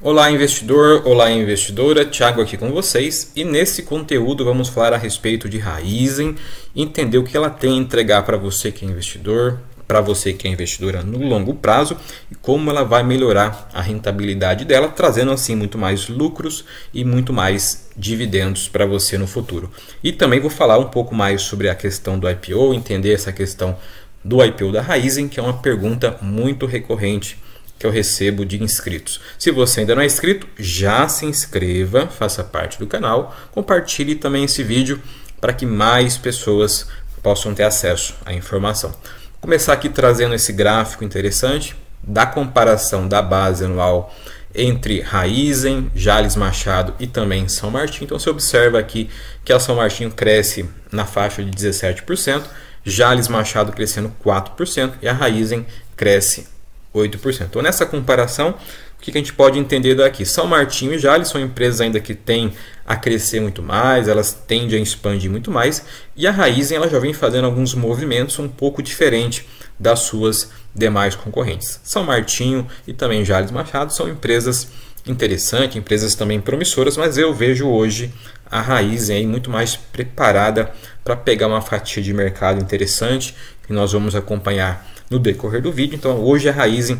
Olá investidor, olá investidora, Thiago aqui com vocês e nesse conteúdo vamos falar a respeito de Raizen, entender o que ela tem a entregar para você que é investidor, para você que é investidora no longo prazo e como ela vai melhorar a rentabilidade dela, trazendo assim muito mais lucros e muito mais dividendos para você no futuro. E também vou falar um pouco mais sobre a questão do IPO, entender essa questão do IPO da Raizen, que é uma pergunta muito recorrente que eu recebo de inscritos. Se você ainda não é inscrito, já se inscreva, faça parte do canal, compartilhe também esse vídeo para que mais pessoas possam ter acesso à informação. Vou começar aqui trazendo esse gráfico interessante da comparação da base anual entre Raizen, Jalles Machado e também São Martinho. Então você observa aqui que a São Martinho cresce na faixa de 17%, Jalles Machado crescendo 4% e a Raizen cresce 8%. Então, nessa comparação, o que a gente pode entender daqui? São Martinho e Jalles são empresas ainda que têm a crescer muito mais, elas tendem a expandir muito mais, e a Raizen ela já vem fazendo alguns movimentos um pouco diferente das suas demais concorrentes. São Martinho e também Jalles Machado são empresas interessantes, empresas também promissoras, mas eu vejo hoje a Raizen aí muito mais preparada para pegar uma fatia de mercado interessante, que nós vamos acompanhar no decorrer do vídeo. Então hoje a Raizen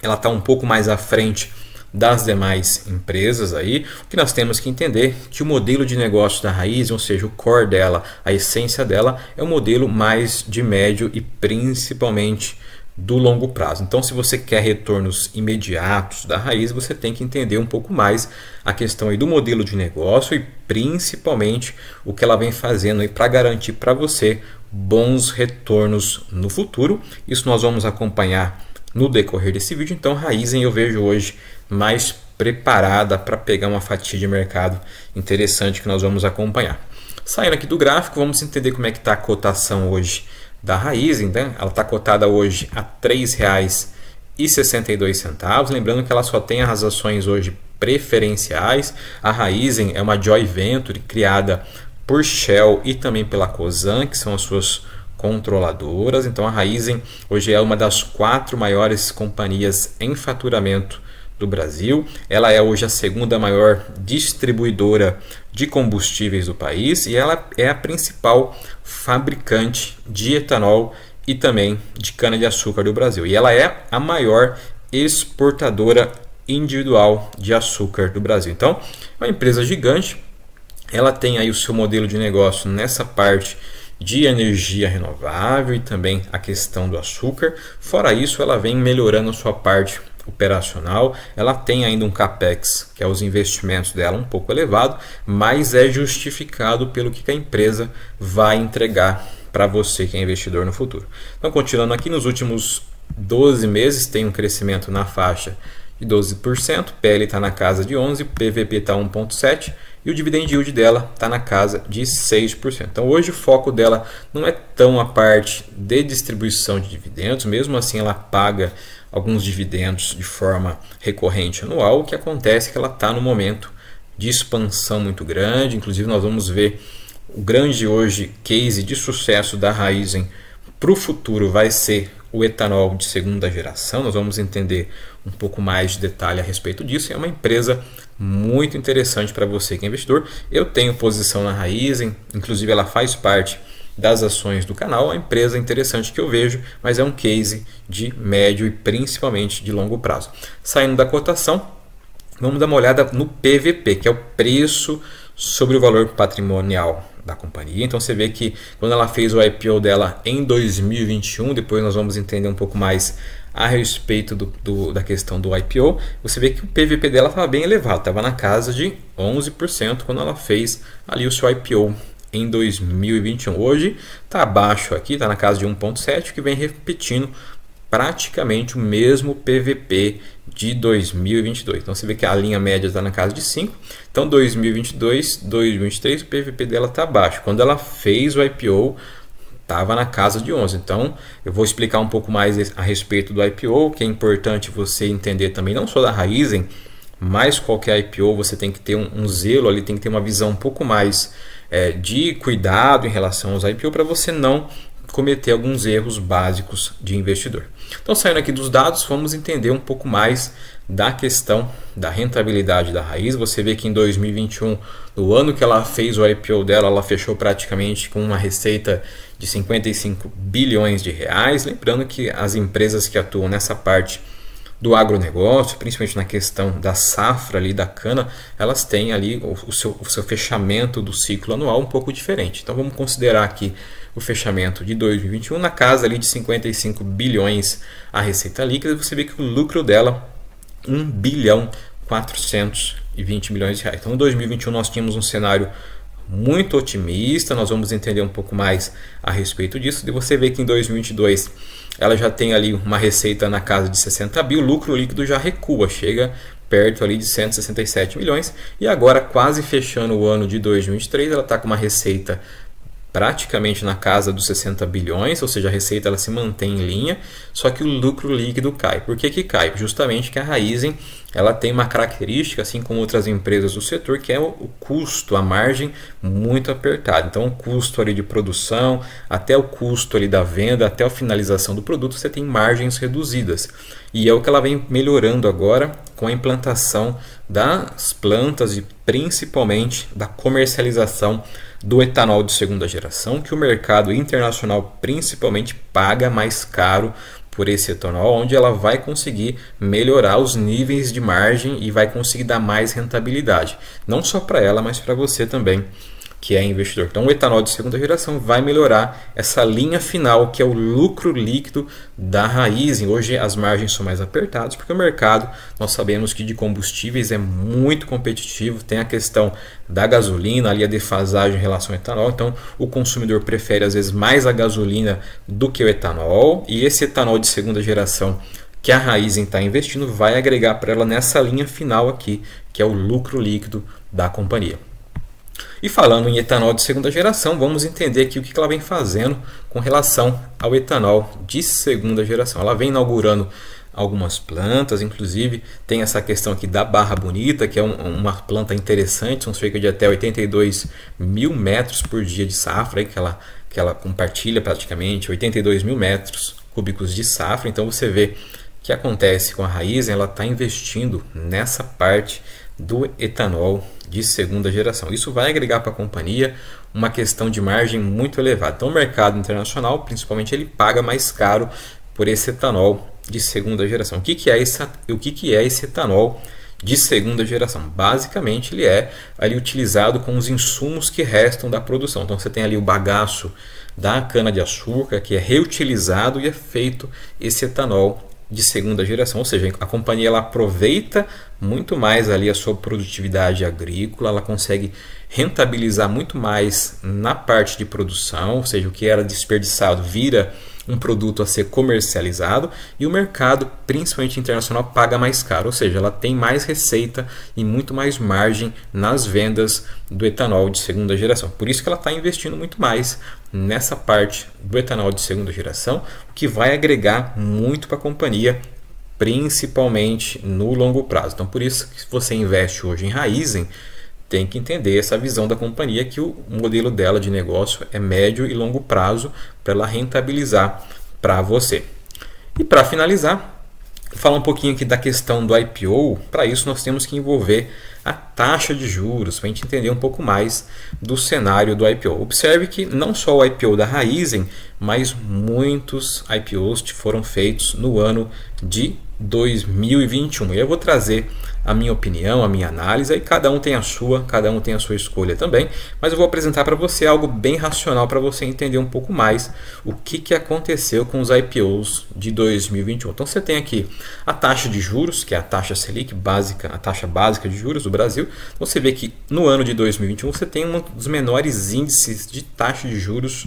ela está um pouco mais à frente das demais empresas aí. O que nós temos que entender que o modelo de negócio da Raizen, ou seja, o core dela, a essência dela, é um modelo mais de médio e principalmente do longo prazo. Então, se você quer retornos imediatos da Raizen, você tem que entender um pouco mais a questão aí do modelo de negócio e principalmente o que ela vem fazendo aí para garantir para você bons retornos no futuro. Isso nós vamos acompanhar no decorrer desse vídeo. Então, Raizen eu vejo hoje mais preparada para pegar uma fatia de mercado interessante que nós vamos acompanhar. Saindo aqui do gráfico, vamos entender como é que está a cotação hoje da Raizen, né? Ela está cotada hoje a R$ 3,62. Lembrando que ela só tem as ações hoje preferenciais. A Raizen é uma joint venture criada por Shell e também pela Cosan, que são as suas controladoras. Então a Raizen hoje é uma das 4 maiores companhias em faturamento do Brasil. Ela é hoje a segunda maior distribuidora de combustíveis do país e ela é a principal fabricante de etanol e também de cana-de-açúcar do Brasil. E ela é a maior exportadora individual de açúcar do Brasil. Então, é uma empresa gigante. Ela tem aí o seu modelo de negócio nessa parte de energia renovável e também a questão do açúcar. Fora isso, ela vem melhorando a sua parte operacional. Ela tem ainda um capex, que é os investimentos dela, um pouco elevado, mas é justificado pelo que a empresa vai entregar para você que é investidor no futuro. Então, continuando aqui, nos últimos 12 meses tem um crescimento na faixa de 12%, PL está na casa de 11%, PVP está 1,7% e o dividend yield dela está na casa de 6%. Então hoje o foco dela não é tão a parte de distribuição de dividendos, mesmo assim ela paga alguns dividendos de forma recorrente anual. O que acontece é que ela está no momento de expansão muito grande, inclusive nós vamos ver o grande hoje case de sucesso da Raizen para o futuro vai ser o etanol de segunda geração. Nós vamos entender um pouco mais de detalhe a respeito disso. É uma empresa muito interessante para você que é investidor. Eu tenho posição na Raizen, inclusive ela faz parte das ações do canal. É uma empresa interessante que eu vejo, mas é um case de médio e principalmente de longo prazo. Saindo da cotação, vamos dar uma olhada no PVP, que é o preço sobre o valor patrimonial da companhia. Então você vê que quando ela fez o IPO dela em 2021, depois nós vamos entender um pouco mais a respeito da questão do IPO, você vê que o PVP dela estava bem elevado, estava na casa de 11% quando ela fez ali o seu IPO em 2021. Hoje está abaixo aqui, está na casa de 1,7%, que vem repetindo praticamente o mesmo PVP de 2022. Então você vê que a linha média está na casa de 5. Então 2022, 2023 o PVP dela está abaixo. Quando ela fez o IPO estava na casa de 11. Então eu vou explicar um pouco mais a respeito do IPO, que é importante você entender também, não só da Raizen, mas qualquer IPO você tem que ter um zelo ali, tem que ter uma visão um pouco mais de cuidado em relação aos IPO para você não cometer alguns erros básicos de investidor. Então, saindo aqui dos dados, vamos entender um pouco mais da questão da rentabilidade da Raízen. Você vê que em 2021, no ano que ela fez o IPO dela, ela fechou praticamente com uma receita de 55 bilhões de reais. Lembrando que as empresas que atuam nessa parte do agronegócio, principalmente na questão da safra ali da cana, elas têm ali o seu fechamento do ciclo anual um pouco diferente. Então vamos considerar aqui o fechamento de 2021 na casa ali de 55 bilhões a receita líquida. Você vê que o lucro dela 1 bilhão 420 milhões de reais. Então em 2021 nós tínhamos um cenário muito otimista, nós vamos entender um pouco mais a respeito disso. E você vê que em 2022 ela já tem ali uma receita na casa de 60 bi, o lucro líquido já recua, chega perto ali de 167 milhões. E agora, quase fechando o ano de 2023, ela está com uma receita praticamente na casa dos 60 bilhões, ou seja, a receita ela se mantém em linha, só que o lucro líquido cai. Por que cai? Justamente que a Raízen ela tem uma característica, assim como outras empresas do setor, que é o custo, a margem muito apertada. Então o custo ali de produção, até o custo ali da venda, até a finalização do produto, você tem margens reduzidas. E é o que ela vem melhorando agora com a implantação das plantas e principalmente da comercialização do etanol de segunda geração, que o mercado internacional principalmente paga mais caro por esse etanol, onde ela vai conseguir melhorar os níveis de margem e vai conseguir dar mais rentabilidade, não só para ela, mas para você também, que é investidor. Então o etanol de segunda geração vai melhorar essa linha final, que é o lucro líquido da Raízen. Hoje as margens são mais apertadas, porque o mercado, nós sabemos que de combustíveis é muito competitivo, tem a questão da gasolina, ali a defasagem em relação ao etanol, então o consumidor prefere às vezes mais a gasolina do que o etanol, e esse etanol de segunda geração que a Raízen está investindo vai agregar para ela nessa linha final aqui, que é o lucro líquido da companhia. E falando em etanol de segunda geração, vamos entender aqui o que ela vem fazendo com relação ao etanol de segunda geração. Ela vem inaugurando algumas plantas, inclusive tem essa questão aqui da Barra Bonita, que é uma planta interessante, são cerca de até 82 mil metros por dia de safra, aí que ela compartilha praticamente 82 mil metros cúbicos de safra. Então você vê o que acontece com a Raízen, ela está investindo nessa parte do etanol de segunda geração. Isso vai agregar para a companhia uma questão de margem muito elevada. Então o mercado internacional, principalmente, ele paga mais caro por esse etanol de segunda geração. O que é esse etanol de segunda geração? Basicamente ele é ali utilizado com os insumos que restam da produção. Então você tem ali o bagaço da cana-de-açúcar que é reutilizado e é feito esse etanol de segunda geração, ou seja, a companhia ela aproveita muito mais ali a sua produtividade agrícola, ela consegue rentabilizar muito mais na parte de produção, ou seja, o que era desperdiçado vira um produto a ser comercializado e o mercado, principalmente internacional, paga mais caro, ou seja, ela tem mais receita e muito mais margem nas vendas do etanol de segunda geração. Por isso que ela está investindo muito mais nessa parte do etanol de segunda geração, o que vai agregar muito para a companhia, principalmente no longo prazo. Então, por isso que se você investe hoje em Raízen, tem que entender essa visão da companhia, que o modelo dela de negócio é médio e longo prazo para ela rentabilizar para você. E para finalizar, vou falar um pouquinho aqui da questão do IPO. Para isso nós temos que envolver a taxa de juros, para a gente entender um pouco mais do cenário do IPO. Observe que não só o IPO da Raízen, mas muitos IPOs foram feitos no ano de 2021. E eu vou trazer a minha opinião, a minha análise, aí cada um tem a sua escolha também, mas eu vou apresentar para você algo bem racional para você entender um pouco mais o que aconteceu com os IPOs de 2021. Então você tem aqui a taxa de juros, que é a taxa Selic básica, a taxa básica de juros do Brasil. Então você vê que no ano de 2021 você tem um dos menores índices de taxa de juros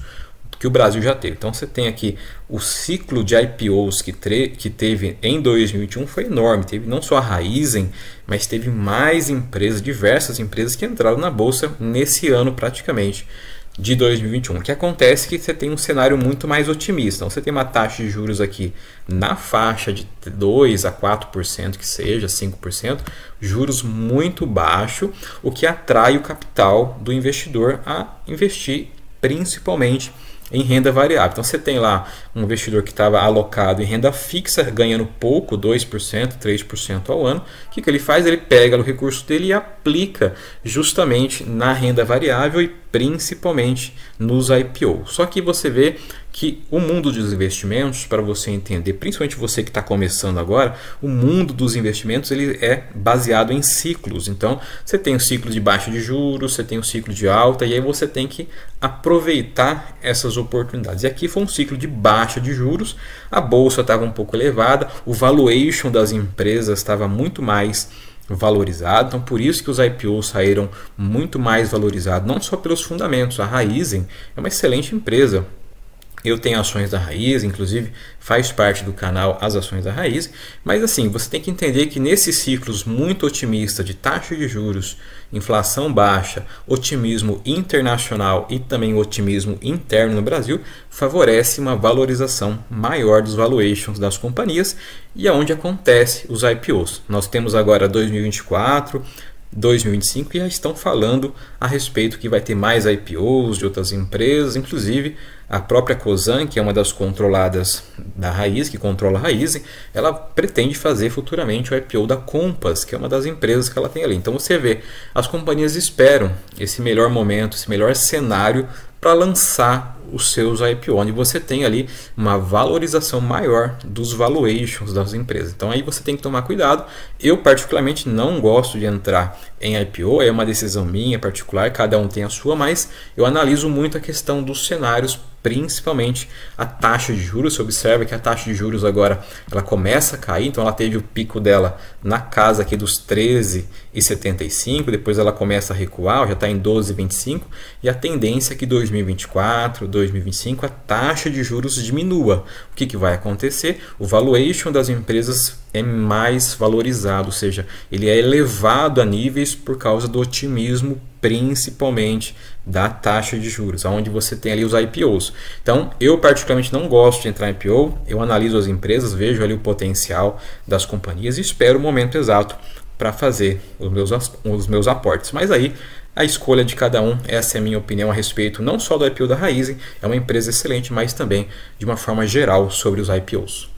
que o Brasil já teve. Então você tem aqui o ciclo de IPOs que teve em 2021 foi enorme. Teve não só a Raízen, mas teve mais empresas, diversas empresas que entraram na bolsa nesse ano praticamente de 2021. O que acontece é que você tem um cenário muito mais otimista. Então você tem uma taxa de juros aqui na faixa de 2 a 4%, que seja 5%, juros muito baixo, o que atrai o capital do investidor a investir principalmente em renda variável. Então você tem lá um investidor que estava alocado em renda fixa, ganhando pouco, 2%, 3% ao ano. O que ele faz? Ele pega o recurso dele e aplica justamente na renda variável e principalmente nos IPO. Só que você vê que o mundo dos investimentos, para você entender, principalmente você que está começando agora, o mundo dos investimentos ele é baseado em ciclos. Então, você tem o ciclo de baixa de juros, você tem o ciclo de alta, e aí você tem que aproveitar essas oportunidades. E aqui foi um ciclo de baixa de juros, a bolsa estava um pouco elevada, o valuation das empresas estava muito mais valorizado, então por isso que os IPOs saíram muito mais valorizados, não só pelos fundamentos. A Raizen é uma excelente empresa. Eu tenho ações da Raizen, inclusive faz parte do canal As Ações da Raizen, mas assim, você tem que entender que nesses ciclos muito otimistas de taxa de juros, inflação baixa, otimismo internacional e também otimismo interno no Brasil, favorece uma valorização maior dos valuations das companhias e é onde acontece os IPOs. Nós temos agora 2024, 2025 e já estão falando a respeito que vai ter mais IPOs de outras empresas, inclusive a própria Cosan, que é uma das controladas da Raizen, que controla a Raizen, ela pretende fazer futuramente o IPO da Compass, que é uma das empresas que ela tem ali. Então você vê, as companhias esperam esse melhor momento, esse melhor cenário para lançar os seus IPO, onde você tem ali uma valorização maior dos valuations das empresas. Então aí você tem que tomar cuidado. Eu particularmente não gosto de entrar em IPO, é uma decisão minha particular, cada um tem a sua, mas eu analiso muito a questão dos cenários, principalmente a taxa de juros. Você observa que a taxa de juros agora ela começa a cair, então ela teve o pico dela na casa aqui dos 13,75, depois ela começa a recuar, já está em 12,25 e a tendência é que 2024, 2025 a taxa de juros diminua. O que vai acontecer? O valuation das empresas é mais valorizado, ou seja, ele é elevado a níveis por causa do otimismo, principalmente da taxa de juros, onde você tem ali os IPOs. Então, eu particularmente não gosto de entrar em IPO, eu analiso as empresas, vejo ali o potencial das companhias e espero o momento exato para fazer os meus aportes. Mas aí, a escolha de cada um, essa é a minha opinião a respeito não só do IPO da Raizen, é uma empresa excelente, mas também de uma forma geral sobre os IPOs.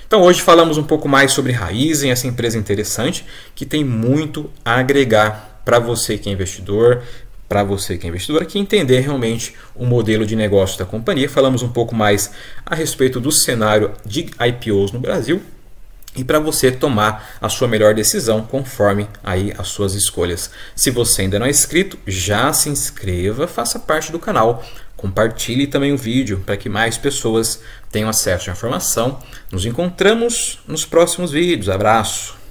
Então hoje falamos um pouco mais sobre Raizen, essa empresa interessante que tem muito a agregar para você que é investidor, para você que é investidora, que entender realmente o modelo de negócio da companhia. Falamos um pouco mais a respeito do cenário de IPOs no Brasil e para você tomar a sua melhor decisão conforme aí as suas escolhas. Se você ainda não é inscrito, já se inscreva, faça parte do canal. Compartilhe também o vídeo para que mais pessoas tenham acesso à informação. Nos encontramos nos próximos vídeos. Abraço!